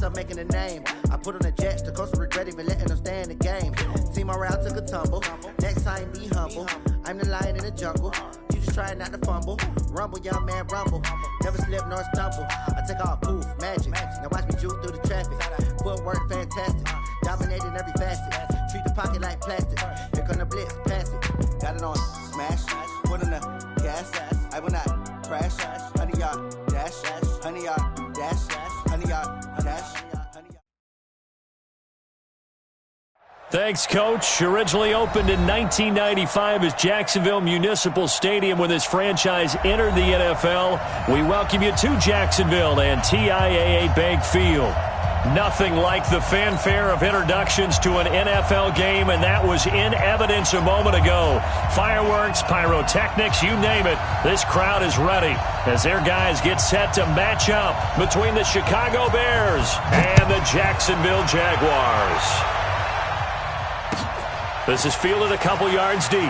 myself making a name. I put on the Jets, the coach will regret even letting them stay in the game. Team morale took a tumble. Next time, be humble. I'm the lion in the jungle. You just trying not to fumble. Rumble, young man, rumble. Never slip nor stumble. I take off, poof, magic. Now watch me juke through the traffic. Footwork, fantastic. Dominating every facet. Treat the pocket like plastic. Here come the blitz, pass it. Got it on, smash. Put in the gas. I will not crash. 100-yard dash. 100-yard dash. 100-yard dash. Thanks, Coach. Originally opened in 1995 as Jacksonville Municipal Stadium when this franchise entered the NFL. We welcome you to Jacksonville and TIAA Bank Field. Nothing like the fanfare of introductions to an NFL game, and that was in evidence a moment ago. Fireworks, pyrotechnics, you name it. This crowd is ready as their guys get set to match up between the Chicago Bears and the Jacksonville Jaguars. This is fielded a couple yards deep.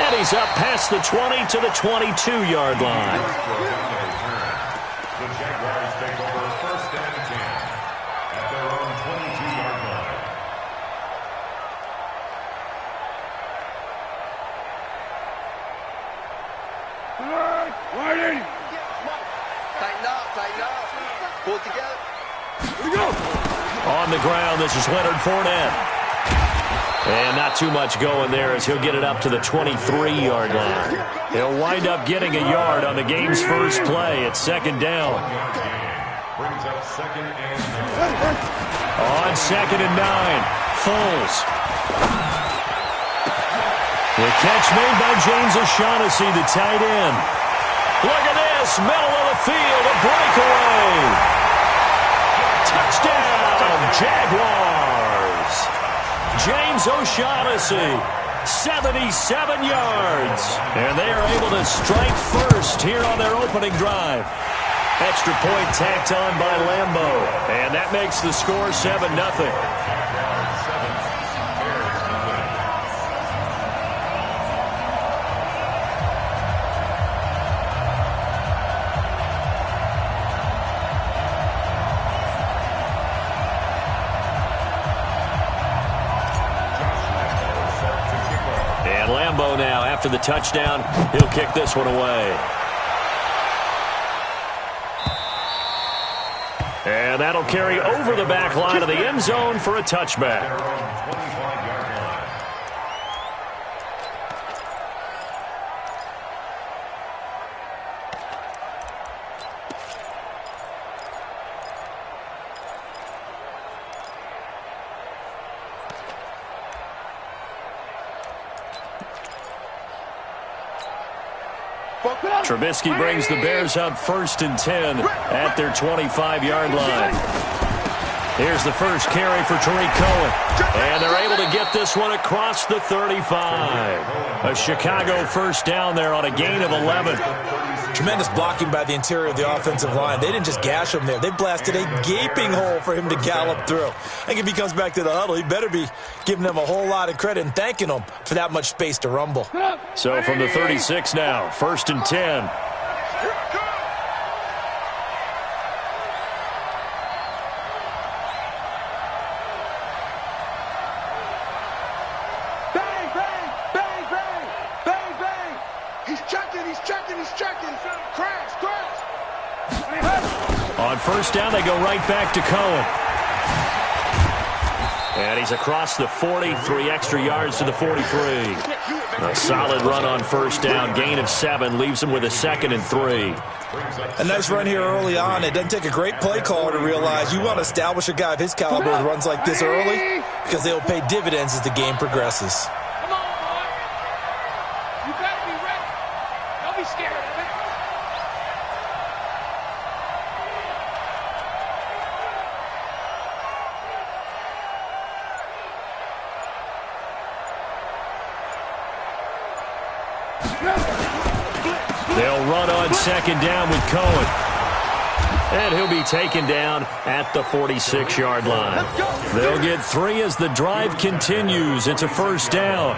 And he's up past the 20 to the 22-yard line. The Jaguars take over first and 10 at their own 22-yard line. All right, Whiting. Tighten up. Pull it together. Here we go. On the ground, this is Leonard Fournette. And not too much going there as he'll get it up to the 23-yard line. He'll wind up getting a yard on the game's first play at second down. Brings up second and 9. On second and 9, Foles. The catch made by James O'Shaughnessy, the tight end. Look at this, middle of the field, a breakaway. Touchdown, Jaguars. James O'Shaughnessy, 77 yards. And they are able to strike first here on their opening drive. Extra point tacked on by Lambeau. And that makes the score 7-0. Now, after the touchdown, he'll kick this one away. And that'll carry over the back line of the end zone for a touchback. Trubisky brings the Bears up first and 10 at their 25-yard line. Here's the first carry for Tariq Cohen. And they're able to get this one across the 35. A Chicago first down there on a gain of 11. Tremendous blocking by the interior of the offensive line. They didn't just gash him there. They blasted a gaping hole for him to gallop through. I think if he comes back to the huddle, he better be giving them a whole lot of credit and thanking them for that much space to rumble. So from the 36 now, first and 10. On first down, they go right back to Cohen. And he's across the 40, 3 extra yards to the 43. A solid run on first down, gain of 7, leaves him with a second and 3. A nice run here early on. It doesn't take a great play caller to realize you want to establish a guy of his caliber with runs like this early because they'll pay dividends as the game progresses. Come on, boy. You better be ready. Don't be scared of it. They'll run on second down with Cohen. And he'll be taken down at the 46-yard line. They'll get 3 as the drive continues. It's a first down.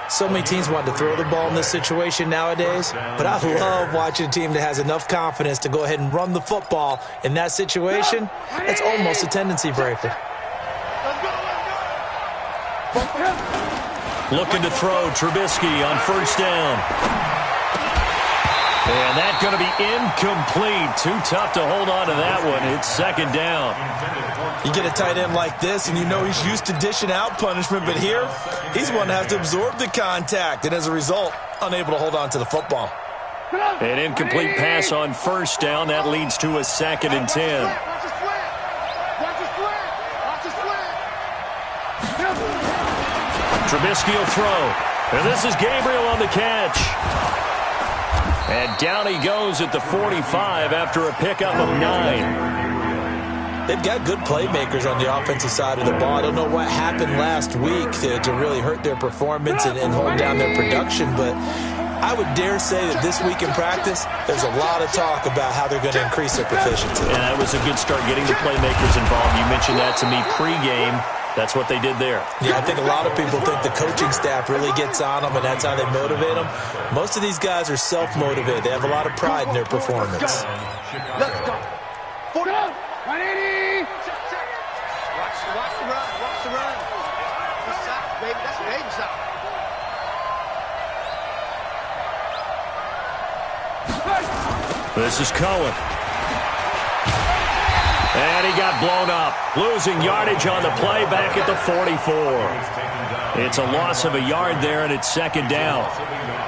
So many teams want to throw the ball in this situation nowadays, but I love watching a team that has enough confidence to go ahead and run the football in that situation. It's almost a tendency breaker. Looking to throw, Trubisky on first down. And that's going to be incomplete. Too tough to hold on to that one. It's second down. You get a tight end like this, and you know he's used to dishing out punishment, but here, he's one that has to absorb the contact, and as a result, unable to hold on to the football. An incomplete pass on first down. That leads to a 2nd and 10. Trubisky will throw. And this is Gabriel on the catch. And down he goes at the 45 after a pickup of 9. They've got good playmakers on the offensive side of the ball. I don't know what happened last week to really hurt their performance and hold down their production, but I would dare say that this week in practice, there's a lot of talk about how they're going to increase their proficiency. And that was a good start, getting the playmakers involved. You mentioned that to me pregame. That's what they did there. Yeah, I think a lot of people think the coaching staff really gets on them, and that's how they motivate them. Most of these guys are self-motivated. They have a lot of pride in their performance. Let's go. 40. 180. Watch the run. Watch the run. That's shot, baby. That's a baby shot. This is Cohen. And he got blown up. Losing yardage on the play back at the 44. It's a loss of a yard there, and it's second down.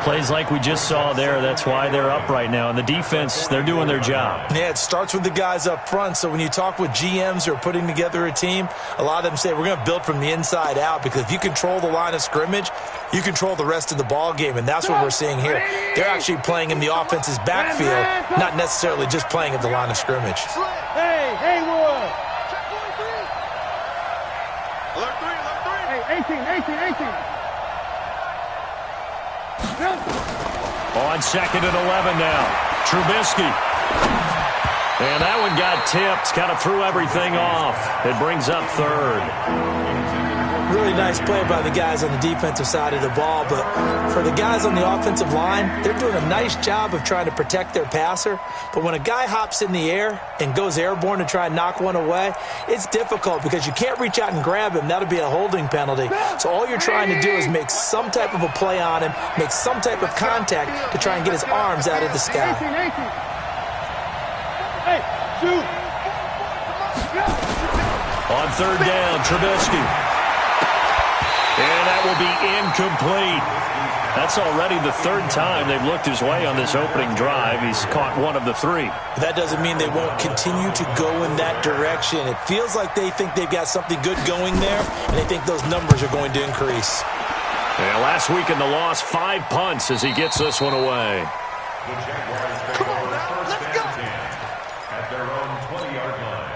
Plays like we just saw there. That's why they're up right now. And the defense, they're doing their job. Yeah, it starts with the guys up front. So when you talk with GMs who are putting together a team, a lot of them say we're going to build from the inside out, because if you control the line of scrimmage, you control the rest of the ball game, and that's what we're seeing here. They're actually playing in the offense's backfield, not necessarily just playing at the line of scrimmage. Hey, Haywood! Alert 3, alert 3. Hey, 18. On 2nd and 11 now. Trubisky. And that one got tipped. Kind of threw everything off. It brings up 3rd. Really nice play by the guys on the defensive side of the ball, but for the guys on the offensive line, they're doing a nice job of trying to protect their passer. But when a guy hops in the air and goes airborne to try and knock one away, it's difficult because you can't reach out and grab him. That'll be a holding penalty. So all you're trying to do is make some type of a play on him, make some type of contact to try and get his arms out of the sky. 18. Hey, shoot! On 3rd down, Trubisky. And that will be incomplete. That's already the 3rd time they've looked his way on this opening drive. He's caught one of the 3. That doesn't mean they won't continue to go in that direction. It feels like they think they've got something good going there, and they think those numbers are going to increase. Yeah, last week in the loss, 5 punts as he gets this one away. The Jaguars take over first and 10 at their own 20-yard line.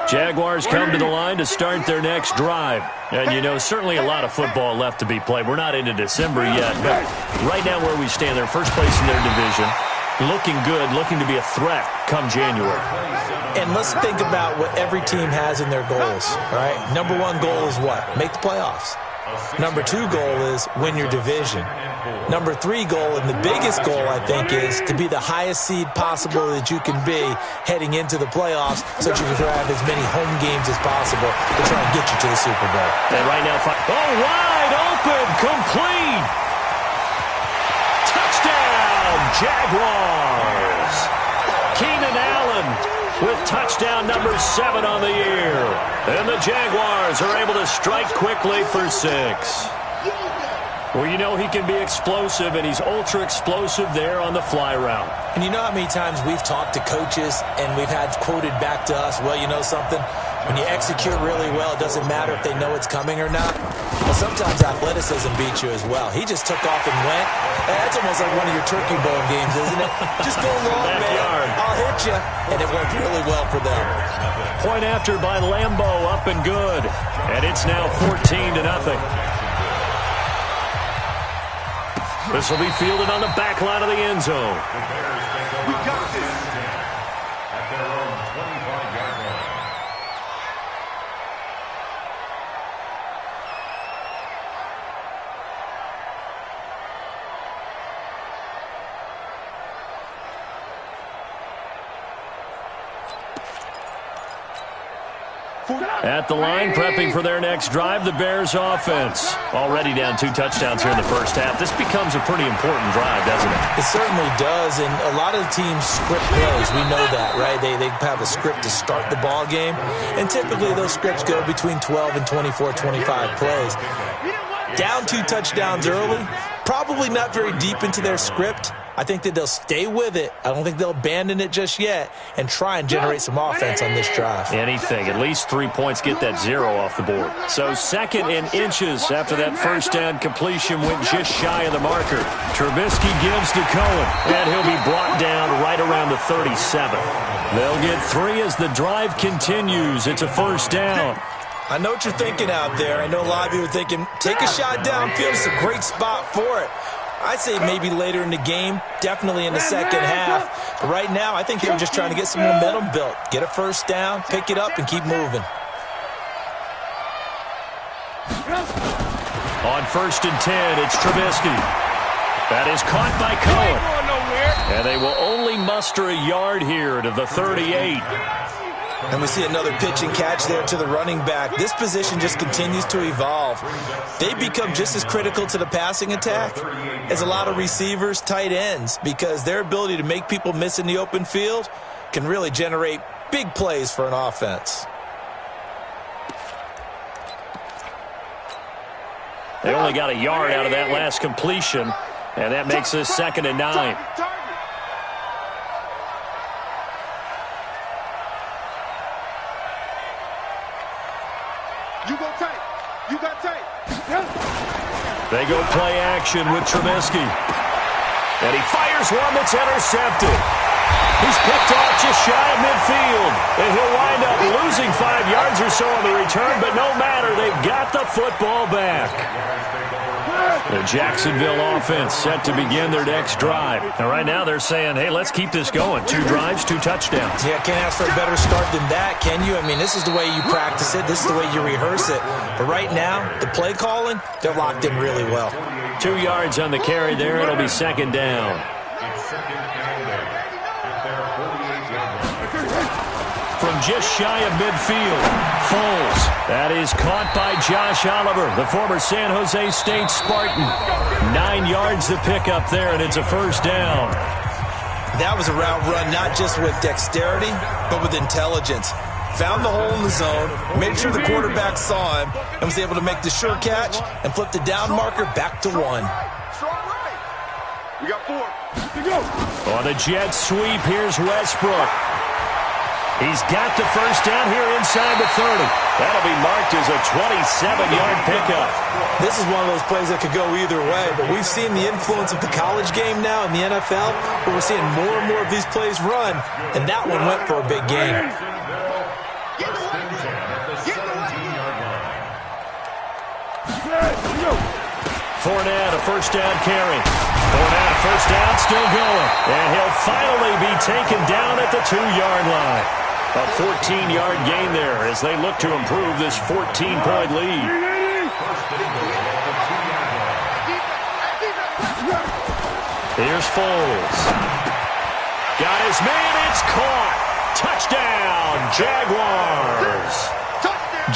Jaguars come to the line to start their next drive. And, you know, certainly a lot of football left to be played. We're not into December yet, but right now where we stand, they're first place in their division. Looking good, looking to be a threat come January. And let's think about what every team has in their goals, all right? Number 1 goal is what? Make the playoffs. Number 2 goal is win your division. Number 3 goal, and the biggest goal, I think, is to be the highest seed possible that you can be heading into the playoffs so that you can have as many home games as possible to try and get you to the Super Bowl. And right now, wide open, complete. Touchdown, Jaguars. Keenan Allen with touchdown number 7 on the year. And the Jaguars are able to strike quickly for 6. Well, you know he can be explosive, and he's ultra-explosive there on the fly route. And you know how many times we've talked to coaches and we've had quoted back to us, well, you know something? When you execute really well, it doesn't matter if they know it's coming or not. Well, sometimes athleticism beats you as well. He just took off and went. That's almost like one of your turkey bowl games, isn't it? Just go long, man. I'll hit you. And it went really well for them. Point after by Lambeau, up and good. And it's now 14-0. This will be fielded on the back line of the end zone. The Bears take over first and 10 at their own 25-yard line. At the line, prepping for their next drive, the Bears offense. Already down 2 touchdowns here in the first half. This becomes a pretty important drive, doesn't it? It certainly does, and a lot of the teams script plays. We know that, right? They have a script to start the ball game, and typically those scripts go between 12 and 24, 25 plays. Down 2 touchdowns early, probably not very deep into their script. I think that they'll stay with it. I don't think they'll abandon it just yet and try and generate some offense on this drive. Anything. At least 3 points, get that 0 off the board. So 2nd and inches after that first down completion went just shy of the marker. Trubisky gives to Cohen, and he'll be brought down right around the 37. They'll get 3 as the drive continues. It's a first down. I know what you're thinking out there. I know a lot of you are thinking, take a shot downfield. It's a great spot for it. I'd say maybe later in the game, definitely in the second half. But right now, I think they were just trying to get some momentum built. Get a first down, pick it up, and keep moving. On 1st and 10, it's Trubisky. That is caught by Cohen. And they will only muster a yard here to the 38. And we see another pitch and catch there to the running back. This position just continues to evolve. They become just as critical to the passing attack as a lot of receivers, tight ends, because their ability to make people miss in the open field can really generate big plays for an offense. They only got a yard out of that last completion, and that makes this 2nd and 9. They go play action with Trubisky. And he fires one that's intercepted. He's picked off just shy of midfield. And he'll wind up losing 5 yards or so on the return, but no matter, they've got the football back. The Jacksonville offense set to begin their next drive. And right now they're saying, hey, let's keep this going. 2 drives, 2 touchdowns. Yeah, can't ask for a better start than that, can you? I mean, this is the way you practice it. This is the way you rehearse it. But right now, the play calling, they're locked in really well. 2 yards on the carry there. It'll be 2nd down. From just shy of midfield, Foles. That is caught by Josh Oliver, the former San Jose State Spartan. 9 yards to pick up there, and it's a first down. That was a route run not just with dexterity, but with intelligence. Found the hole in the zone, made sure the quarterback saw him, and was able to make the sure catch and flip the down marker back to 1. We got 4. On the jet sweep, here's Westbrook. He's got the first down here inside the 30. That'll be marked as a 27-yard pickup. This is one of those plays that could go either way, but we've seen the influence of the college game now in the NFL, where we're seeing more and more of these plays run, and that one went for a big gain. Fournette, a first down carry. Fournette, first down, still going. And he'll finally be taken down at the 2-yard line. A 14-yard gain there as they look to improve this 14-point lead. Here's Foles. Got his man, it's caught. Touchdown, Jaguars.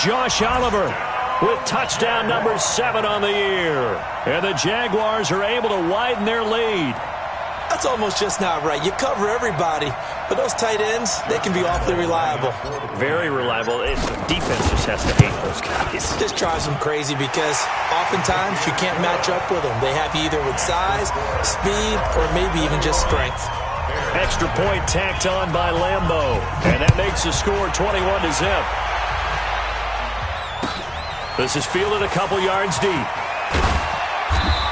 Josh Oliver with touchdown number 7 on the year. And the Jaguars are able to widen their lead. That's almost just not right. You cover everybody, but those tight ends, they can be awfully reliable. Very reliable. Defense just has to hate those guys. This drives them crazy because oftentimes you can't match up with them. They have you either with size, speed, or maybe even just strength. Extra point tacked on by Lambeau. And that makes the score 21-0. This is fielded a couple yards deep.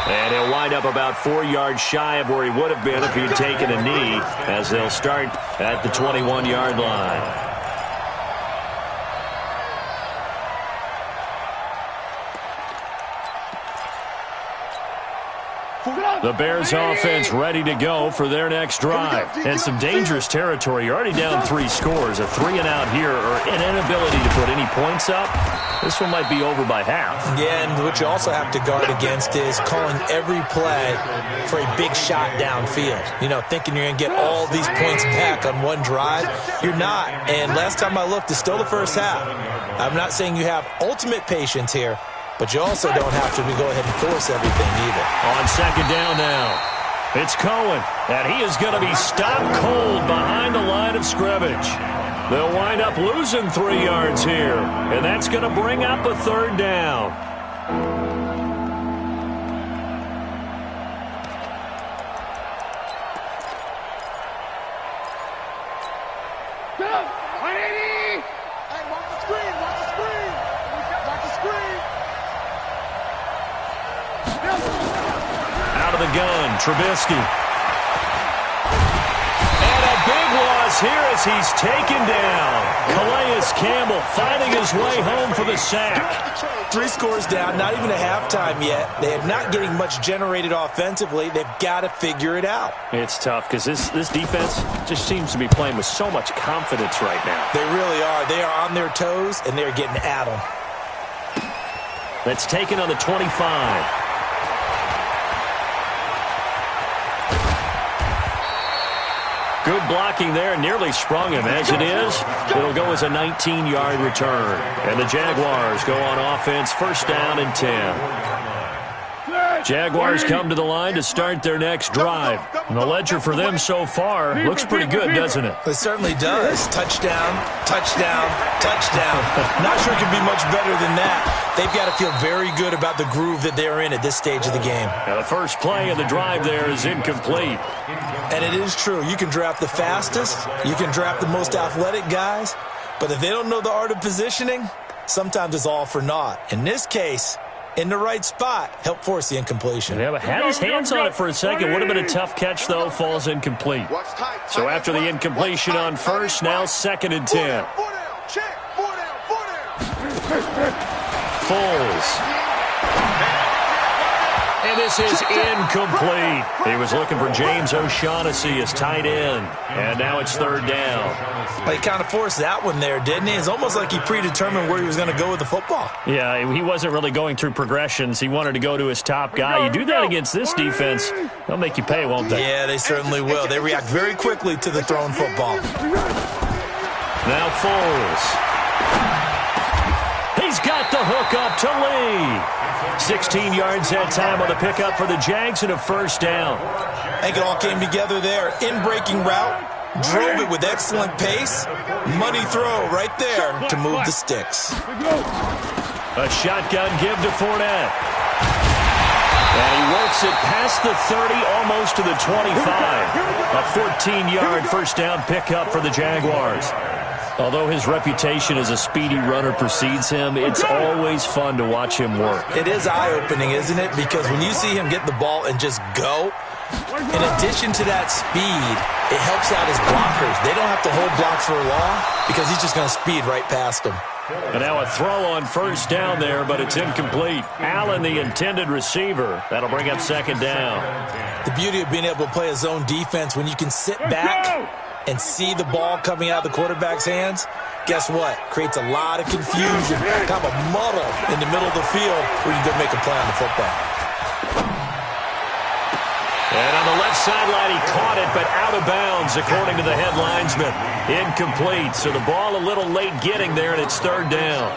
And he'll wind up about 4 yards shy of where he would have been if he'd taken a knee, as they'll start at the 21-yard line. The Bears offense ready to go for their next drive. And some dangerous territory. You're already down 3 scores. A 3 and out here or an inability to put any points up. This one might be over by half. Yeah, and what you also have to guard against is calling every play for a big shot downfield. You know, thinking you're going to get all these points back on one drive. You're not. And last time I looked, it's still the first half. I'm not saying you have ultimate patience here, but you also don't have to go ahead and force everything either. On second down now, it's Cohen, and he is going to be stopped cold behind the line of scrimmage. They'll wind up losing 3 yards here, and that's going to bring up a third down. Out of the gun, Trubisky. And a big loss here as he's taken down. Calais Campbell finding his way home for the sack. 3 scores down, not even a halftime yet. They are not getting much generated offensively. They've got to figure it out. It's tough because this defense just seems to be playing with so much confidence right now. They really are. They are on their toes, and they're getting at them. That's taken on the 25. Good blocking there, nearly sprung him. As it is, it'll go as a 19-yard return. And the Jaguars go on offense, first down and 10. Jaguars come to the line to start their next drive. And the ledger for them so far looks pretty good, doesn't it? It certainly does. Touchdown, touchdown, touchdown. Not sure it could be much better than that. They've got to feel very good about the groove that they're in at this stage of the game. Now the first play of the drive there is incomplete. And it is true. You can draft the fastest. You can draft the most athletic guys. But if they don't know the art of positioning, sometimes it's all for naught. In this case, in the right spot, help force the incompletion. Yeah, but had his hands on it for a second. Would have been a tough catch, though. Falls incomplete. So after the incompletion on first, now second and 10. Foles. And this is incomplete. He was looking for James O'Shaughnessy as tight end. And now it's third down. Well, he kind of forced that one there, didn't he? It's almost like he predetermined where he was going to go with the football. Yeah, he wasn't really going through progressions. He wanted to go to his top guy. You do that against this defense, they'll make you pay, won't they? Yeah, they certainly will. They react very quickly to the thrown football. Now Foles. He's got the hook up to Lee. 16 yards that time on the pickup for the Jags and a first down. I think it all came together there. In-breaking route, drove it with excellent pace. Money throw right there to move the sticks. A shotgun give to Fournette. And he works it past the 30, almost to the 25. A 14-yard first down pickup for the Jaguars. Although his reputation as a speedy runner precedes him, it's always fun to watch him work. It is eye-opening, isn't it? Because when you see him get the ball and just go, in addition to that speed, it helps out his blockers. They don't have to hold blocks for long because he's just going to speed right past them. And now a throw on first down there, but it's incomplete. Allen, the intended receiver. That'll bring up second down. The beauty of being able to play a zone defense when you can sit back and see the ball coming out of the quarterback's hands, guess what? Creates a lot of confusion, kind of a muddle in the middle of the field where you can go make a play on the football. And on the left sideline, he caught it, but out of bounds, according to the head linesman. Incomplete, so the ball a little late getting there, and it's third down.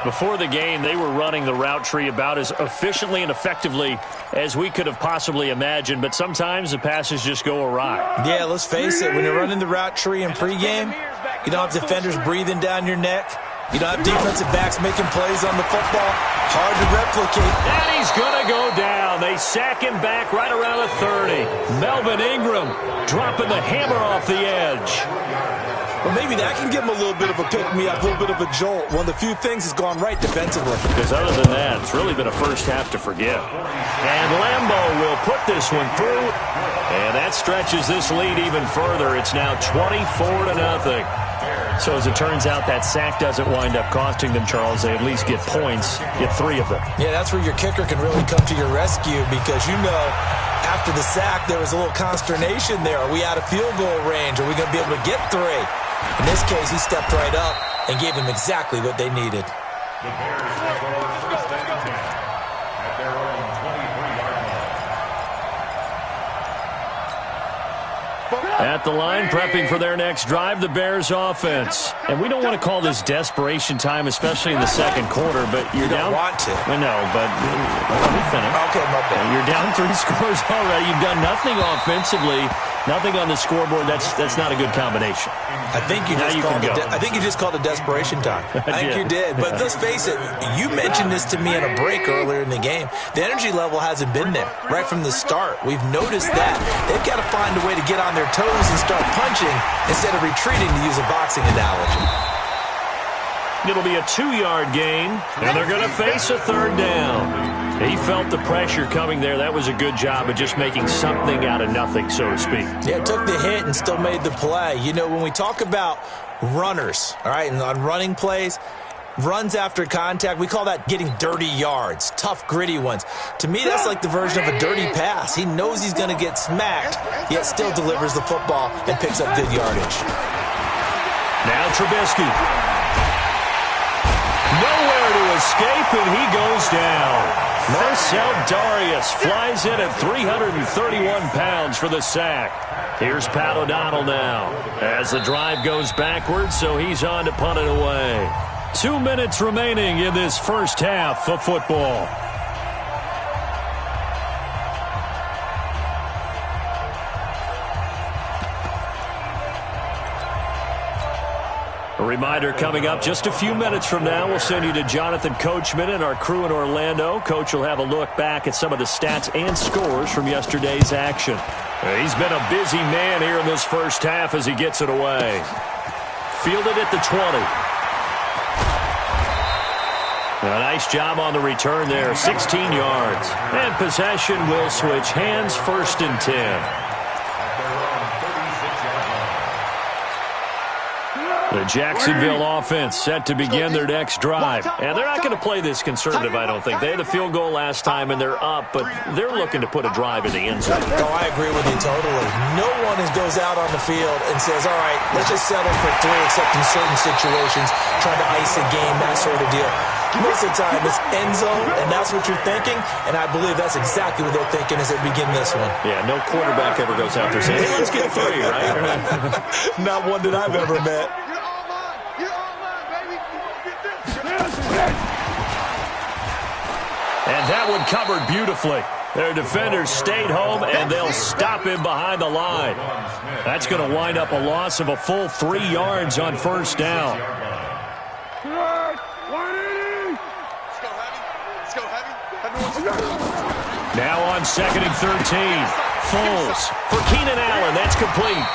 Before the game, they were running the route tree about as efficiently and effectively as we could have possibly imagined, but sometimes the passes just go awry. Yeah, let's face it, when you're running the route tree in pregame, you don't have defenders breathing down your neck. You don't have defensive backs making plays on the football. Hard to replicate. And he's going to go down. They sack him back right around the 30. Melvin Ingram dropping the hammer off the edge. Well, maybe that can give him a little bit of a pick-me-up, a little bit of a jolt. One of the few things has gone right defensively. Because other than that, it's really been a first half to forget. And Lambo will put this one through. And that stretches this lead even further. It's now 24-0. So as it turns out, that sack doesn't wind up costing them, Charles. They at least get points, get 3 of them. Yeah, that's where your kicker can really come to your rescue because you know After the sack, there was a little consternation there. Are we out of field goal range? Are we going to be able to get 3? In this case, he stepped right up and gave them exactly what they needed. The Bears have over first and 10 at their own 23-yard line. At the line, prepping for their next drive, the Bears offense. And we don't want to call this desperation time, especially in the second quarter, but you're down. You don't want to. I know, but let me finish. Okay, my bad. You're down 3 scores already. You've done nothing offensively, nothing on the scoreboard. That's not a good combination. I think you just called it desperation time. I think you did. But let's face it, you mentioned this to me in a break earlier in the game. The energy level hasn't been there right from the start. We've noticed that. They've got to find a way to get on their toes and start punching instead of retreating, to use a boxing analogy. It'll be a 2-yard gain, and they're going to face a 3rd down. He felt the pressure coming there. That was a good job of just making something out of nothing, so to speak. Yeah, took the hit and still made the play. You know, when we talk about runners, all right, and on running plays, runs after contact, we call that getting dirty yards, tough, gritty ones. To me, that's like the version of a dirty pass. He knows he's going to get smacked, yet still delivers the football and picks up good yardage. Now Trubisky. Nowhere to escape, and he goes down. Marcel Darius flies in at 331 pounds for the sack. Here's Pat O'Donnell now as the drive goes backwards, so he's on to punt it away. 2 minutes remaining in this first half of football. A reminder coming up just a few minutes from now, we'll send you to Jonathan Coachman and our crew in Orlando. Coach will have a look back at some of the stats and scores from yesterday's action. He's been a busy man here in this first half as he gets it away. Fielded at the 20. A nice job on the return there, 16 yards. And possession will switch hands, 1st and 10. The Jacksonville offense set to begin their next drive. And they're not going to play this conservative, I don't think. They had a field goal last time, and they're up, but they're looking to put a drive in the end zone. Oh, I agree with you totally. No one goes out on the field and says, all right, let's just settle for 3, except in certain situations, trying to ice a game, that sort of deal. Most of the time, it's end zone, and that's what you're thinking, and I believe that's exactly what they're thinking as they begin this one. Yeah, no quarterback ever goes out there saying, hey, let's get 3, right? Not one that I've ever met. And that one covered beautifully. Their defenders stayed home, and they'll stop him behind the line. That's going to wind up a loss of a full 3 yards on 1st down. Now on 2nd and 13. Foles for Keenan Allen. That's complete.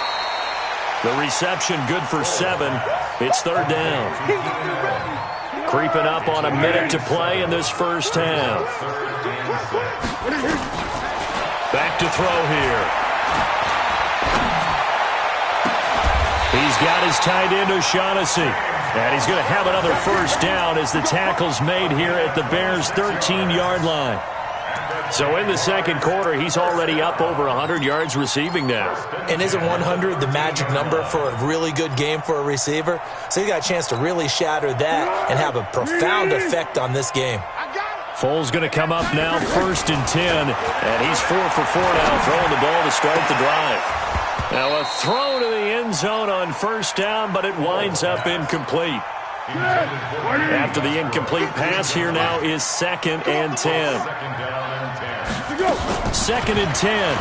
The reception good for 7. It's 3rd down. Creeping up on a minute to play in this first half. Back to throw here. He's got his tight end O'Shaughnessy. And he's going to have another 1st down as the tackle's made here at the Bears' 13-yard line. So in the second quarter, he's already up over 100 yards receiving now. And isn't 100 the magic number for a really good game for a receiver? So he got a chance to really shatter that and have a profound effect on this game. Foles going to come up now, 1st and 10. And he's 4 for 4 now, throwing the ball to start the drive. Now a throw to the end zone on 1st down, but it winds up incomplete. After the incomplete pass, here now is 2nd and 10. 2nd and 10.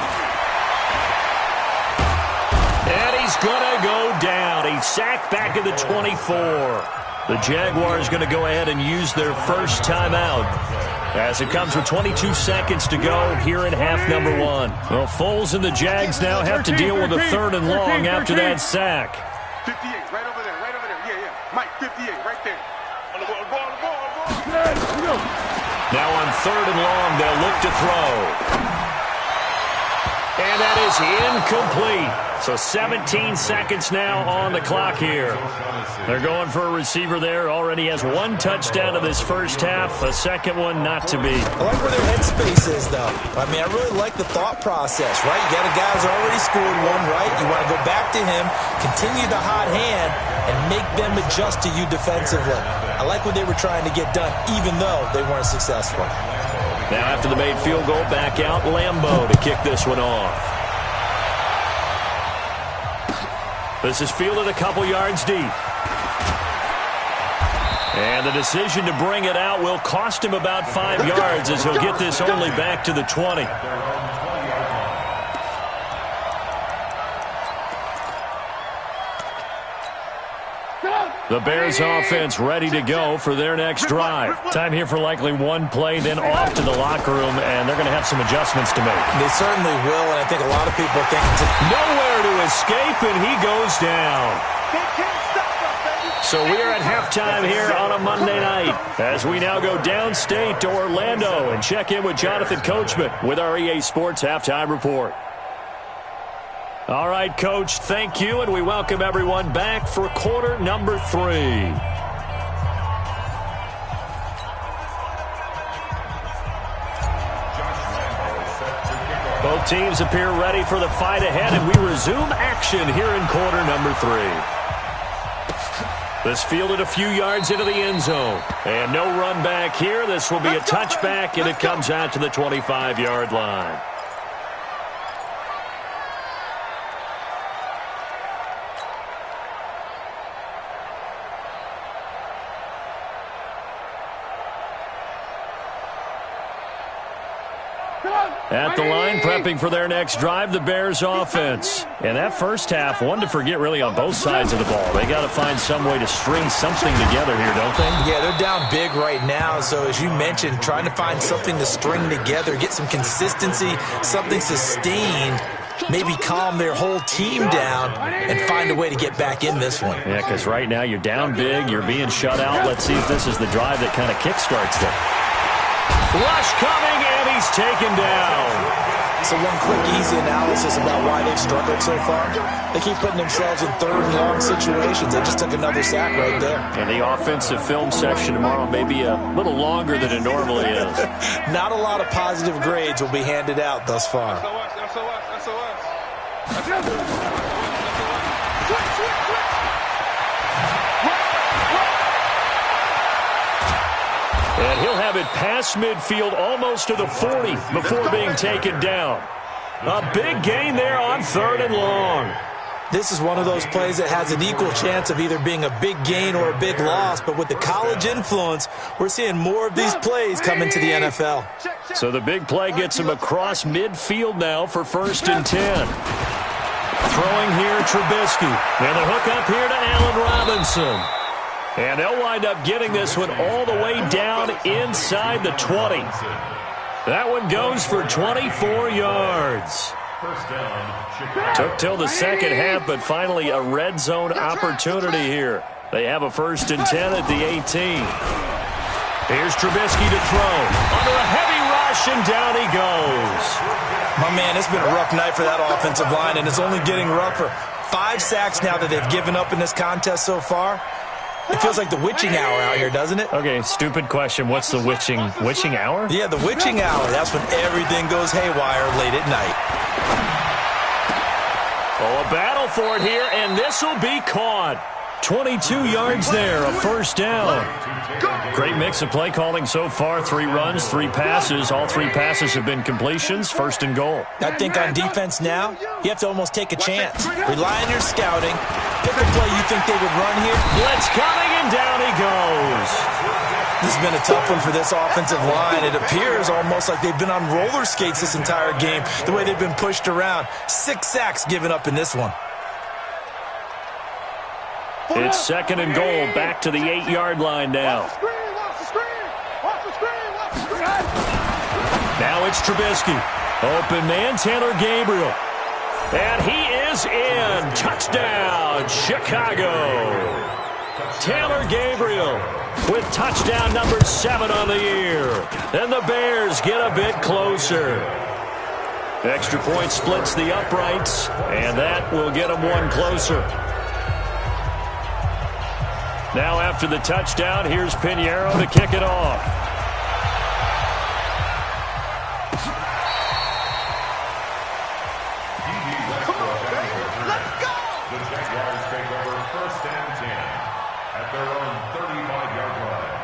And he's going to go down. He's sacked back at the 24. The Jaguars going to go ahead and use their first timeout as it comes with 22 seconds to go here in half number 1. Well, Foles and the Jags now have to deal with a 3rd and long after that sack. 58, right over there, right over there. Yeah. Mike, 58, right there. On the ball. Now on 3rd and long, they'll look to throw. And that is incomplete. So 17 seconds now on the clock here. They're going for a receiver there. Already has one touchdown in this first half. A second one not to be. I like where their headspace is, though. I mean, I really like the thought process, right? You got a guy who's already scored one, right? You want to go back to him, continue the hot hand, and make them adjust to you defensively. I like what they were trying to get done, even though they weren't successful. Now after the made field goal, back out Lambeau to kick this one off. This is fielded a couple yards deep. And the decision to bring it out will cost him about 5 yards as he'll get this only back to the 20. The Bears offense ready to go for their next drive. Time here for likely one play, then off to the locker room, and they're going to have some adjustments to make. They certainly will, and I think a lot of people are thinking nowhere to escape, and he goes down. So we are at halftime here on a Monday night as we now go downstate to Orlando and check in with Jonathan Coachman with our EA Sports Halftime Report. All right, Coach, thank you, and we welcome everyone back for quarter number 3. Both teams appear ready for the fight ahead, and we resume action here in quarter number 3. This fielded a few yards into the end zone, and no run back here. This will be a touchback, and it comes out to the 25-yard line. At the line, prepping for their next drive, the Bears offense. And that first half, one to forget really on both sides of the ball. They got to find some way to string something together here, don't they? Yeah, they're down big right now. So as you mentioned, trying to find something to string together, get some consistency, something sustained, maybe calm their whole team down and find a way to get back in this one. Yeah, because right now you're down big, you're being shut out. Let's see if this is the drive that kind of kickstarts them. Rush coming, and he's taken down. So one quick, easy analysis about why they've struggled so far. They keep putting themselves in third and long situations. They just took another sack right there. And the offensive film section tomorrow may be a little longer than it normally is. Not a lot of positive grades will be handed out thus far. And he'll have it past midfield almost to the 40 before being taken down. A big gain there on 3rd and long. This is one of those plays that has an equal chance of either being a big gain or a big loss. But with the college influence, we're seeing more of these plays come into the NFL. So the big play gets him across midfield now for 1st and 10. Throwing here, Trubisky. And the hook up here to Allen Robinson. And they'll wind up getting this one all the way down inside the 20. That one goes for 24 yards. Took till the second half, but finally a red zone opportunity here. They have a 1st and 10 at the 18. Here's Trubisky to throw. Under a heavy rush, and down he goes. My man, it's been a rough night for that offensive line, and it's only getting rougher. 5 sacks now that they've given up in this contest so far. It feels like the witching hour out here, doesn't it? Okay, stupid question. What's the witching hour? Yeah, the witching hour. That's when everything goes haywire late at night. Oh, a battle for it here, and this will be caught. 22 yards there, a 1st down. Great mix of play calling so far. 3 runs, 3 passes. All 3 passes have been completions. 1st and goal. I think on defense now, you have to almost take a chance. Rely on your scouting. Pick a play you think they would run here. Blitz coming, and down he goes. This has been a tough one for this offensive line. It appears almost like they've been on roller skates this entire game, the way they've been pushed around. 6 sacks given up in this one. It's 2nd and goal, back to the 8-yard line now. Now it's Trubisky. Open man, Taylor Gabriel. And he is in. Touchdown, Chicago. Taylor Gabriel with touchdown number 7 on the year. And the Bears get a bit closer. Extra point splits the uprights, and that will get them one closer. Now after the touchdown, here's Pinheiro to kick it off. Come on, baby. Let's go. The Jaguars take over 1st and 10 at their own 35-yard line.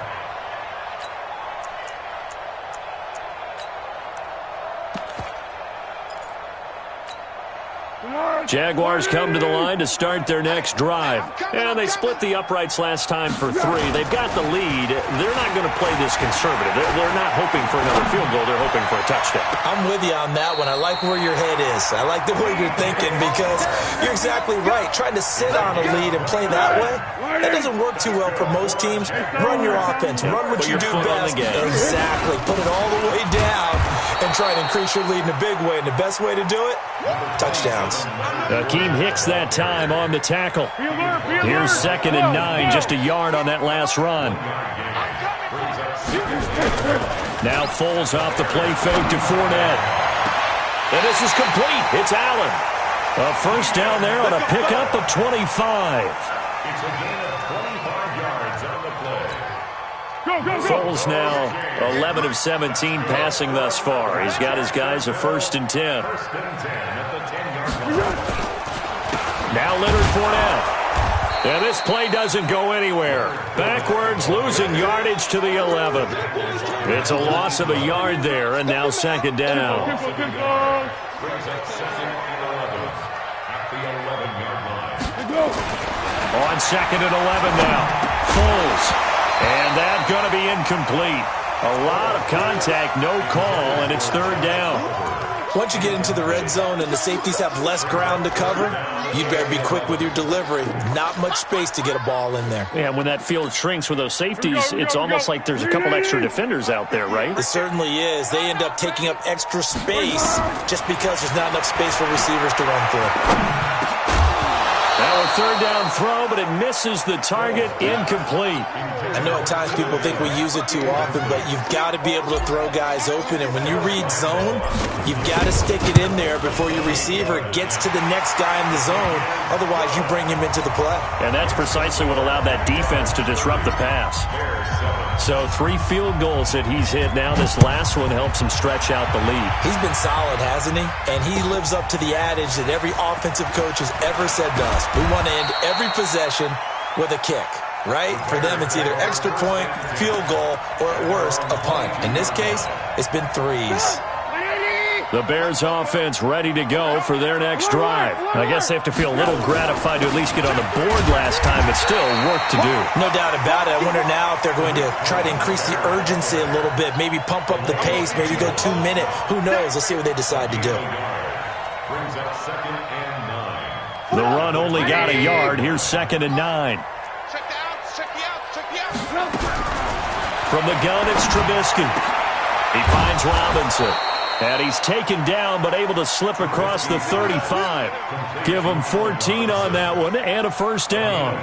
Jaguars come to the line to start their next drive. And they split the uprights last time for 3. They've got the lead. They're not going to play this conservative. They're not hoping for another field goal. They're hoping for a touchdown. I'm with you on that one. I like where your head is. I like the way you're thinking because you're exactly right. Trying to sit on a lead and play that way, that doesn't work too well for most teams. Run your offense. Run what you do best. Exactly. Put it all the way down and try to increase your lead in a big way. And the best way to do it, touchdowns. Akeem Hicks that time on the tackle. Here's 2nd and 9, just a yard on that last run. Now Foles off the play fake to Fournette. And this is complete. It's Allen. A first down there on a pickup of 25. It's a gain of 25 yards on the play. Foles now 11 of 17 passing thus far. He's got his guys a 1st and 10. 1st and 10 at the 10-yard line. Now Leonard Fournette. And this play doesn't go anywhere. Backwards, losing yardage to the 11. It's a loss of a yard there, and now 2nd down. Brings up 2nd and 11 at the 11-yard line. On 2nd and 11 now. Foles. And that's going to be incomplete. A lot of contact, no call, and it's 3rd down. Once you get into the red zone and the safeties have less ground to cover, you'd better be quick with your delivery. Not much space to get a ball in there. Yeah, when that field shrinks with those safeties, it's almost like there's a couple extra defenders out there, right? It certainly is. They end up taking up extra space just because there's not enough space for receivers to run through. Now a 3rd down throw, but it misses the target, incomplete. I know at times people think we use it too often, but you've got to be able to throw guys open. And when you read zone, you've got to stick it in there before your receiver gets to the next guy in the zone. Otherwise, you bring him into the play. And that's precisely what allowed that defense to disrupt the pass. So 3 field goals that he's hit now. This last one helps him stretch out the lead. He's been solid, hasn't he? And he lives up to the adage that every offensive coach has ever said to us. We want to end every possession with a kick, right? For them, it's either extra point, field goal, or at worst, a punt. In this case, it's been 3s. The Bears offense ready to go for their next drive. I guess they have to feel a little gratified to at least get on the board last time, but still work to do. No doubt about it. I wonder now if they're going to try to increase the urgency a little bit, maybe pump up the pace, maybe go 2-minute. Who knows? Let's see what they decide to do. Brings up 2nd and 9. The run only got a yard. Here's 2nd and 9. Check the out, check the out, check the out. From the gun, it's Trubisky. He finds Robinson. And he's taken down, but able to slip across the 35. Give him 14 on that one and a 1st down.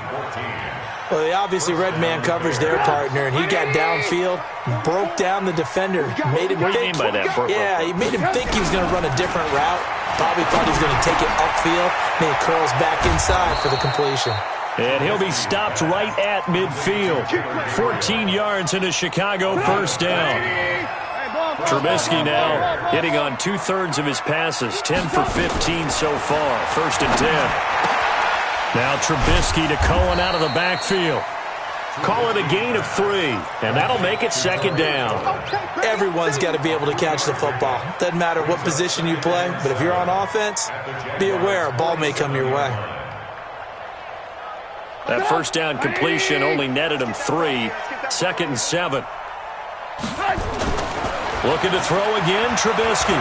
Well, they obviously read man coverage their partner, and he got downfield, broke down the defender, made him What do you think. mean by that? Yeah, he made him think he was going to run a different route. Probably thought he was going to take it upfield, then he curls back inside for the completion. And he'll be stopped right at midfield. 14 yards into Chicago, 1st down. Trubisky now hitting on 2/3 of his passes, 10 for 15 so far, 1st and 10. Now Trubisky to Cohen out of the backfield. Call it a gain of 3, and that'll make it 2nd down. Everyone's got to be able to catch the football. Doesn't matter what position you play, but if you're on offense, be aware a ball may come your way. That 1st down completion only netted him 3, 2nd and 7. Looking to throw again, Trubisky.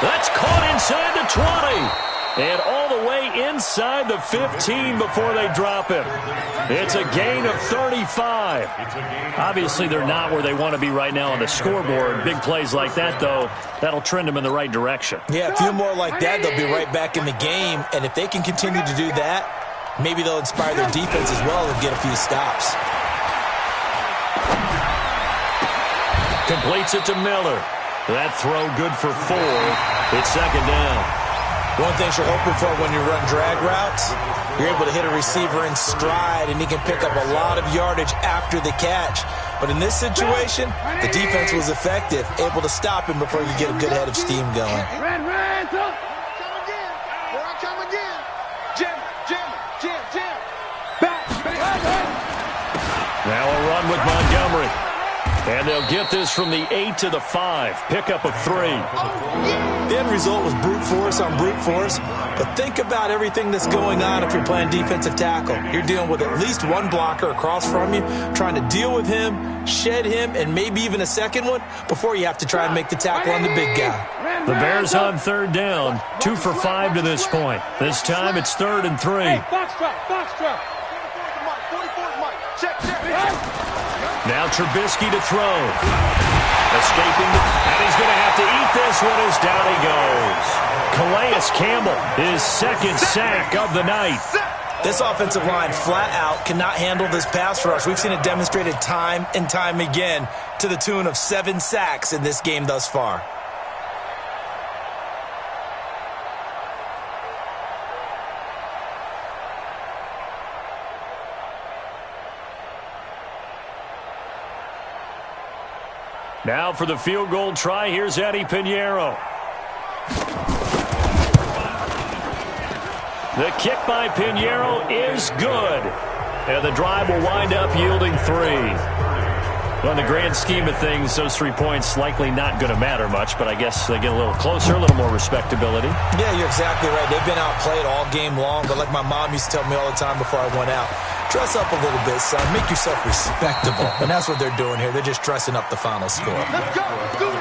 That's caught inside the 20. And all the way inside the 15 before they drop him. It's a gain of 35. Obviously, they're not where they want to be right now on the scoreboard. Big plays like that, though, that'll trend them in the right direction. Yeah, a few more like that, they'll be right back in the game. And if they can continue to do that, maybe they'll inspire their defense as well and get a few stops. Completes it to Miller. That throw good for 4. It's second down. One thing you're hoping for when you run drag routes, you're able to hit a receiver in stride, and he can pick up a lot of yardage after the catch. But in this situation, the defense was effective, able to stop him before you get a good head of steam going. Now a run with Montgomery. And they'll get this from the 8 to the 5. Pickup of 3. The end result was brute force on brute force. But think about everything that's going on if you're playing defensive tackle. You're dealing with at least one blocker across from you, trying to deal with him, shed him, and maybe even a second one before you have to try and make the tackle on the big guy. The Bears on third down. 2 for 5 to this point. This time it's 3rd and 3. Hey, box trap. 44's Mike. Check. Now Trubisky to throw. Escaping, and he's going to have to eat this one as down he goes. Calais Campbell, his second sack of the night. This offensive line flat out cannot handle this pass rush. We've seen it demonstrated time and time again to the tune of 7 sacks in this game thus far. Now for the field goal try, here's Eddie Pinheiro. The kick by Pinheiro is good. And the drive will wind up yielding 3. Well, in the grand scheme of things, those 3 points likely not going to matter much, but I guess they get a little closer, a little more respectability. Yeah, you're exactly right. They've been outplayed all game long, but like my mom used to tell me all the time before I went out, dress up a little bit, son. Make yourself respectable. And that's what they're doing here. They're just dressing up the final score. Let's go. Do it.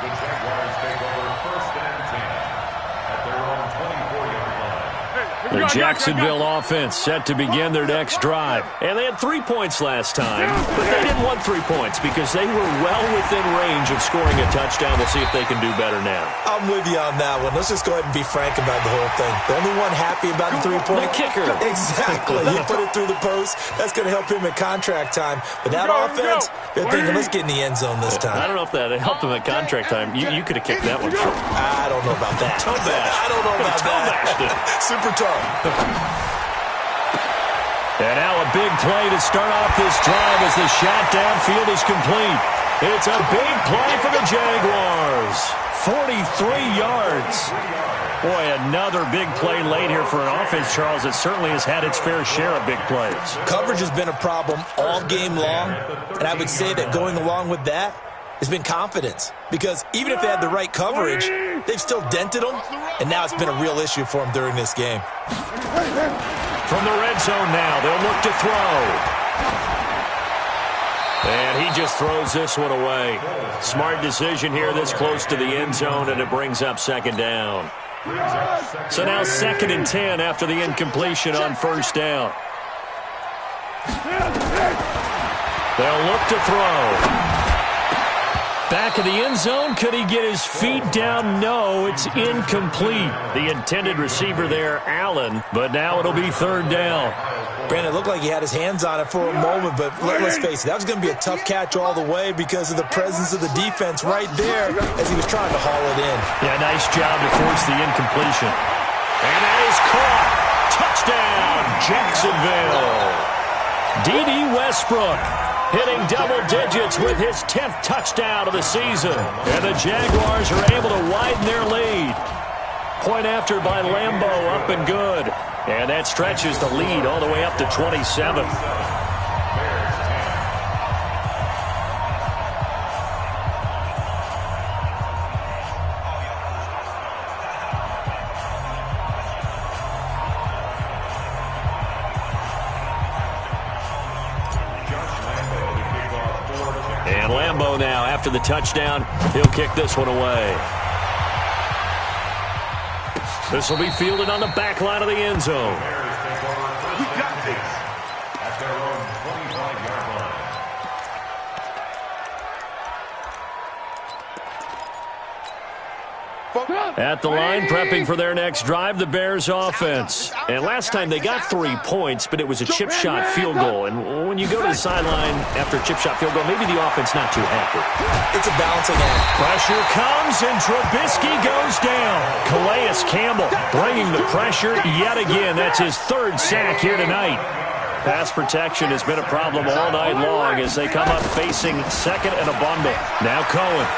The Jaguars take over 1st and 10 at their own 24-yard line. The Jacksonville offense set to begin their next drive. And they had 3 points last time, but they didn't want 3 points because they were well within range of scoring a touchdown. We'll see if they can do better now. I'm with you on that one. Let's just go ahead and be frank about the whole thing. The only one happy about the 3-point? The kicker. Exactly. He put it through the post. That's going to help him at contract time. But that offense, they're thinking, let's get in the end zone this time. I don't know if that helped him at contract time. You could have kicked that one. I don't know about that. Toe bash. I don't know about that. Super tough. And now a big play to start off this drive as the shot downfield is complete. It's a big play for the Jaguars. 43 yards. Boy, another big play late here for an offense, Charles, that certainly has had its fair share of big plays. Coverage has been a problem all game long, and I would say that going along with that has been confidence. Because even if they had the right coverage, they've still dented them, and now it's been a real issue for them during this game. From the red zone now, they'll look to throw. And he just throws this one away. Smart decision here this close to the end zone, and it brings up second down. So now 2nd and 10 after the incompletion on 1st down. They'll look to throw. Back of the end zone, could he get his feet down? No, it's incomplete. The intended receiver there, Allen, but now it'll be 3rd down. Brandon, it looked like he had his hands on it for a moment, but let's face it, that was going to be a tough catch all the way because of the presence of the defense right there as he was trying to haul it in. Yeah, nice job to force the incompletion. And that is caught. Touchdown, Jacksonville. D.D. Westbrook hitting double digits with his 10th touchdown of the season. And the Jaguars are able to widen their lead. Point after by Lambo, up and good. And that stretches the lead all the way up to 27. And Lambo now, after the touchdown, he'll kick this one away. This will be fielded on the back line of the end zone. We got this at their own 25-yard line. At the line, prepping for their next drive, the Bears offense. And last time they got 3 points, but it was a chip shot field goal. And when you go to the sideline after a chip shot field goal, maybe the offense not too happy. It's a balancing act. Pressure comes, and Trubisky goes down. Calais Campbell bringing the pressure yet again. That's his 3rd sack here tonight. Pass protection has been a problem all night long as they come up facing second and a bundle. Now Cohen.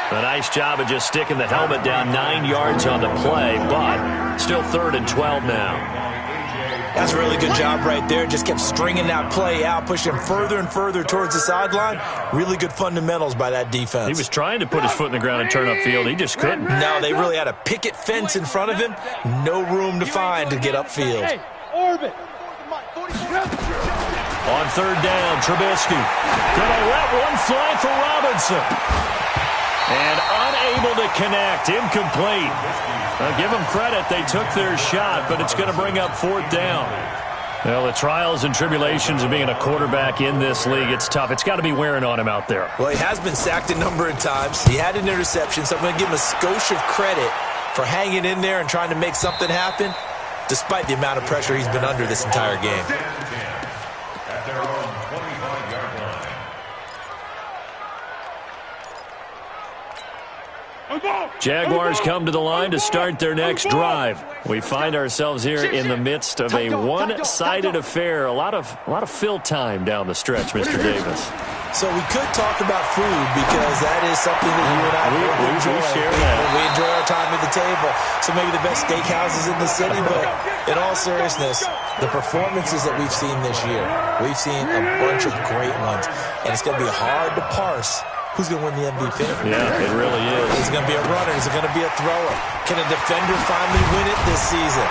A nice job of just sticking the helmet down 9 yards on the play, but still 3rd and 12 now. That's a really good job right there. Just kept stringing that play out, pushing him further and further towards the sideline. Really good fundamentals by that defense. He was trying to put his foot in the ground and turn upfield. He just couldn't. No, they really had a picket fence in front of him. No room to find to get upfield. Hey, orbit. On 3rd down, Trubisky. Gonna let one fly for Robinson. And unable to connect. Incomplete. I'll give them credit. They took their shot, but it's going to bring up 4th down. Well, the trials and tribulations of being a quarterback in this league, it's tough. It's got to be wearing on him out there. Well, he has been sacked a number of times. He had an interception, so I'm going to give him a skosh of credit for hanging in there and trying to make something happen, despite the amount of pressure he's been under this entire game. At their own 25-yard line. Jaguars come to the line to start their next drive. We find ourselves here in the midst of a one-sided affair. A lot of fill time down the stretch, Mr. Davis. So we could talk about food because that is something that you and I enjoy. We enjoy our time at the table. So maybe the best steakhouses in the city, but in all seriousness, the performances that we've seen this year, we've seen a bunch of great ones, and it's going to be hard to parse who's going to win the MVP. Yeah, it really is. Is it going to be a runner? Is it going to be a thrower? Can a defender finally win it this season?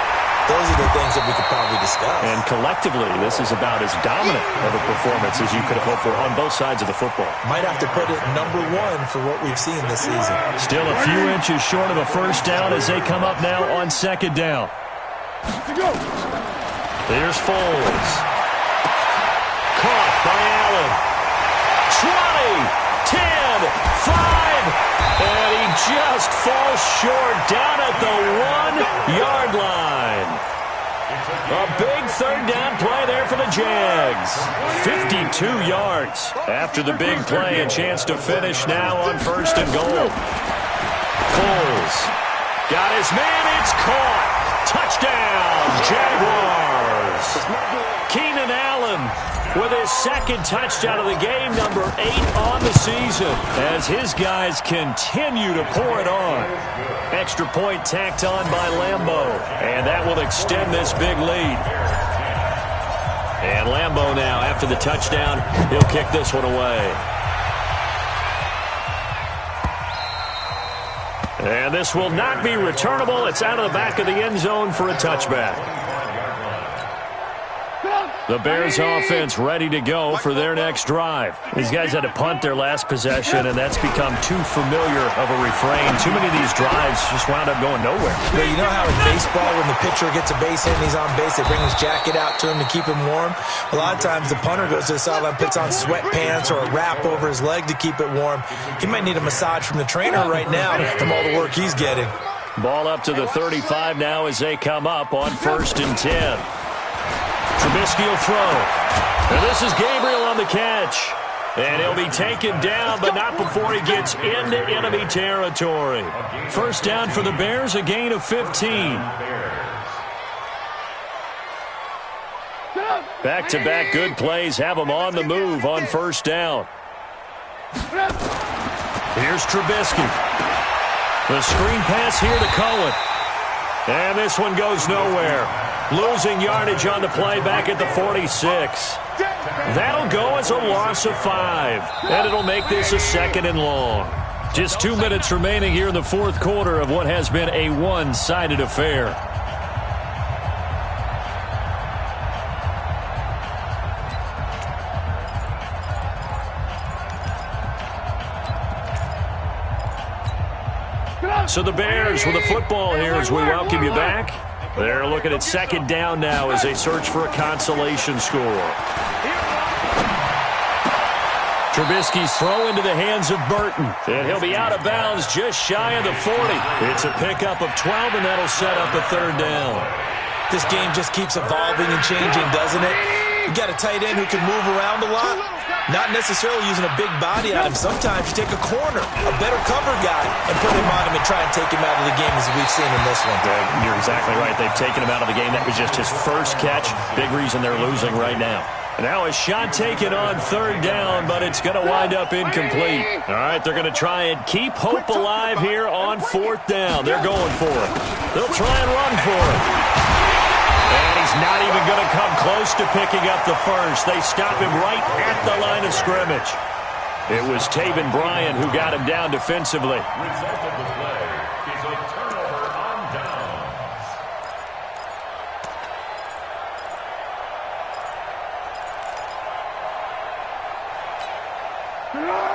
Those are the things that we could probably discuss. And collectively, this is about as dominant of a performance as you could have hoped for on both sides of the football. Might have to put it number 1 for what we've seen this season. Still a few inches short of a 1st down as they come up now on 2nd down. There's Foles. Caught by Allen. 20. 10, 5, and he just falls short down at the 1-yard line. A big 3rd down play there for the Jags. 52 yards after the big play. A chance to finish now on 1st and goal. Foles got his man. It's caught. Touchdown, Jaguars. Keenan Allen with his 2nd touchdown of the game, number 8 on the season, as his guys continue to pour it on. Extra point tacked on by Lambeau, and that will extend this big lead. And Lambeau now, after the touchdown, he'll kick this one away. And this will not be returnable. It's out of the back of the end zone for a touchback. The Bears offense ready to go for their next drive. These guys had to punt their last possession, and that's become too familiar of a refrain. Too many of these drives just wound up going nowhere. But you know how in baseball, when the pitcher gets a base hit and he's on base, they bring his jacket out to him to keep him warm? A lot of times the punter goes to the sideline, puts on sweatpants or a wrap over his leg to keep it warm. He might need a massage from the trainer right now from all the work he's getting. Ball up to the 35 now as they come up on 1st and 10. Trubisky will throw. And this is Gabriel on the catch. And he'll be taken down, but not before he gets into enemy territory. 1st down for the Bears, a gain of 15. Back-to-back good plays have them on the move on 1st down. Here's Trubisky. The screen pass here to Cohen. And this one goes nowhere. Losing yardage on the play back at the 46. That'll go as a loss of 5. And it'll make this a 2nd and long. Just 2 minutes remaining here in the 4th quarter of what has been a one-sided affair. So the Bears with the football here as we welcome you back. They're looking at 2nd down now as they search for a consolation score. Trubisky's throw into the hands of Burton. And he'll be out of bounds just shy of the 40. It's a pickup of 12, and that'll set up a third down. This game just keeps evolving and changing, doesn't it? You got a tight end who can move around a lot. Not necessarily using a big body on him. Sometimes you take a corner, a better cover guy, and put him on him and try and take him out of the game as we've seen in this one. You're exactly right. They've taken him out of the game. That was just his first catch. Big reason they're losing right now. Now a shot taken on third down, but it's going to wind up incomplete. All right, they're going to try and keep hope alive here on fourth down. They're going for it. They'll try and run for it. And he's not even going to come close to picking up the first. They stop him right at the line of scrimmage. It was Taven Bryan who got him down defensively. Result of the play is a turnover on downs.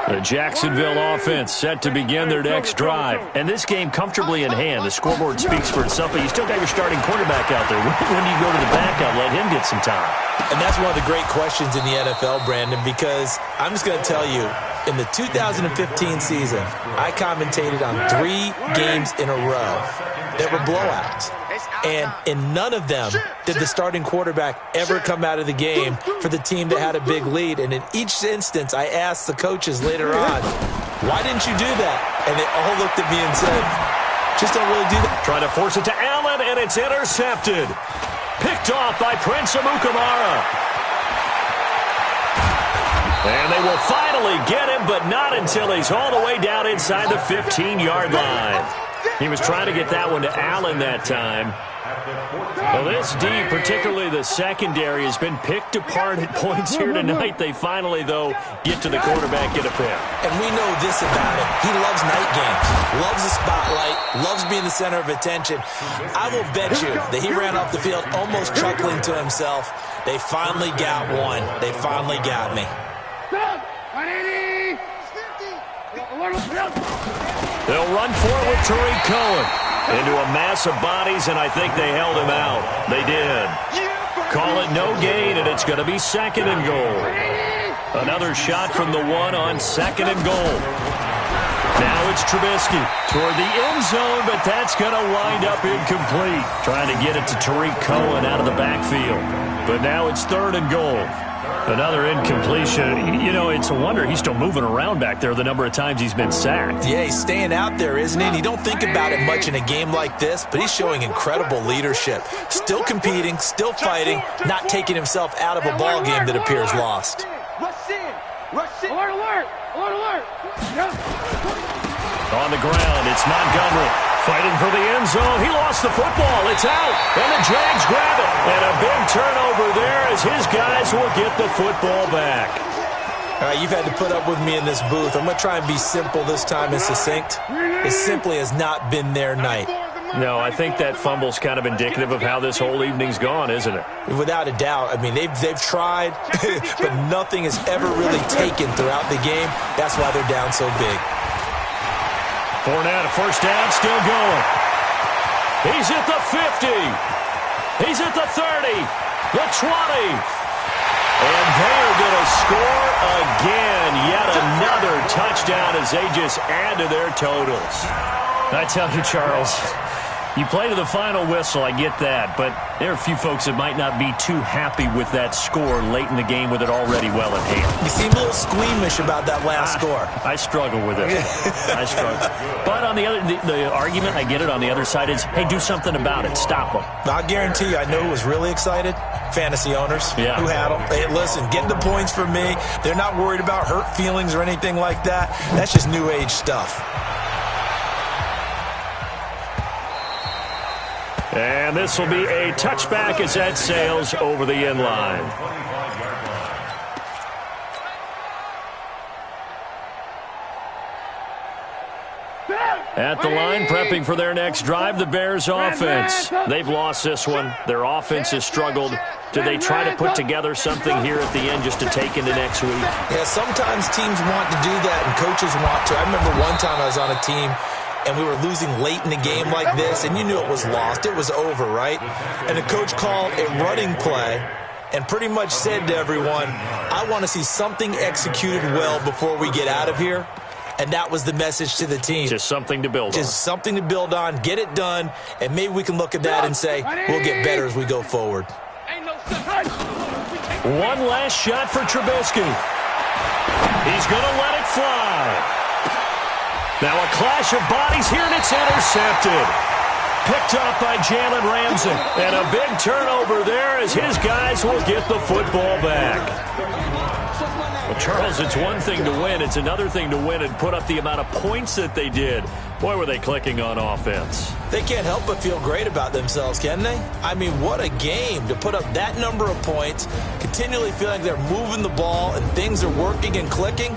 The Jacksonville offense set to begin their next drive. And this game comfortably in hand. The scoreboard speaks for itself, but you still got your starting quarterback out there. When do you go to the backup? Let him get some time. And that's one of the great questions in the NFL, Brandon, because I'm just going to tell you, in the 2015 season, I commentated on 3 games in a row that were blowouts. And in none of them did the starting quarterback ever come out of the game for the team that had a big lead. And in each instance, I asked the coaches later on, why didn't you do that? And they all looked at me and said, just don't really do that. Trying to force it to Allen, and it's intercepted. Picked off by Prince Amukamara. And they will finally get him, but not until he's all the way down inside the 15-yard line. He was trying to get that one to Allen that time. Well, this D, particularly the secondary, has been picked apart at points here tonight. They finally, though, get to the quarterback, get a pick. And we know this about him. He loves night games, loves the spotlight, loves being the center of attention. I will bet you that he ran off the field almost chuckling to himself. They finally got one. They finally got me. They'll run for it with Tariq Cohen. Into a mass of bodies, and I think they held him out. They did. Call it no gain, and it's going to be second and goal. Another shot from the one on second and goal. Now it's Trubisky toward the end zone, but that's going to wind up incomplete. Trying to get it to Tariq Cohen out of the backfield. But now it's third and goal. Another incompletion. You know, it's a wonder he's still moving around back there the number of times he's been sacked. Yeah, he's staying out there, isn't he? And you don't think about it much in a game like this, but he's showing incredible leadership. Still competing, still fighting, not taking himself out of a ball game that appears lost. Rush in! Rush in! Alert, alert! Alert, alert! On the ground, it's Montgomery. Fighting for the end zone. He lost the football. It's out. And the Jags grab it. And a big turnover there as his guys will get the football back. All right, you've had to put up with me in this booth. I'm going to try and be simple this time and succinct. It simply has not been their night. No, I think that fumble's kind of indicative of how this whole evening's gone, isn't it? Without a doubt. I mean, they've tried, but nothing has ever really taken throughout the game. That's why they're down so big. Fournette, a first down, still going. He's at the 50. He's at the 30, the 20. And they're going to score again. Yet another touchdown as they just add to their totals. I tell you, Charles, you play to the final whistle, I get that, but there are a few folks that might not be too happy with that score late in the game with it already well in hand. You seem a little squeamish about that last score. I struggle with it. I struggle. But on the other, the argument, I get it, on the other side is, hey, do something about it. Stop them. I guarantee you, I know who was really excited. Fantasy owners who had them. Hey, listen, get the points for me. They're not worried about hurt feelings or anything like that. That's just new age stuff. And this will be a touchback as that sails over the end line. At the line, prepping for their next drive, the Bears offense. They've lost this one. Their offense has struggled. Do they try to put together something here at the end just to take into next week? Yeah, sometimes teams want to do that and coaches want to. I remember one time I was on a team and we were losing late in the game like this, and you knew it was lost. It was over, right? And the coach called a running play and pretty much said to everyone, I want to see something executed well before we get out of here. And that was the message to the team. Just something to build on. Just something to build on, get it done, and maybe we can look at that and say, we'll get better as we go forward. One last shot for Trubisky. He's going to let it fly. Now a clash of bodies here, and it's intercepted. Picked up by Jalen Ramsey. And a big turnover there as his guys will get the football back. Well, Charles, it's one thing to win. It's another thing to win and put up the amount of points that they did. Boy, were they clicking on offense. They can't help but feel great about themselves, can they? I mean, what a game to put up that number of points, continually feeling they're moving the ball and things are working and clicking.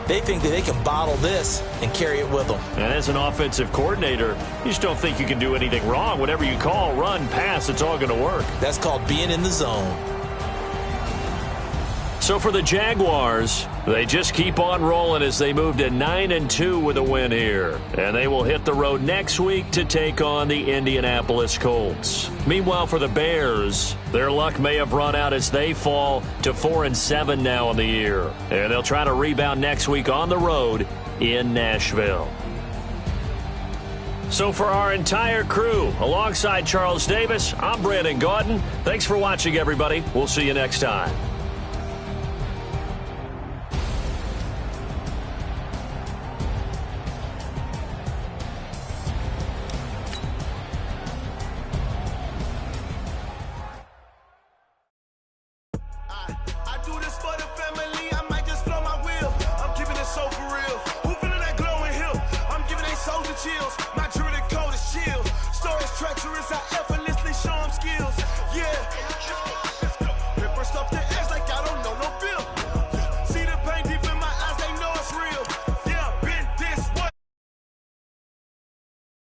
They think that they can bottle this and carry it with them. And as an offensive coordinator, you just don't think you can do anything wrong. Whatever you call, run, pass, it's all going to work. That's called being in the zone. So for the Jaguars, they just keep on rolling as they move to 9-2 with a win here. And they will hit the road next week to take on the Indianapolis Colts. Meanwhile, for the Bears, their luck may have run out as they fall to 4-7 now on the year. And they'll try to rebound next week on the road in Nashville. So for our entire crew, alongside Charles Davis, I'm Brandon Gaudin. Thanks for watching, everybody. We'll see you next time. Chills, my jewelry coat is chill. Storage treacherous, I effortlessly show them skills. Yeah.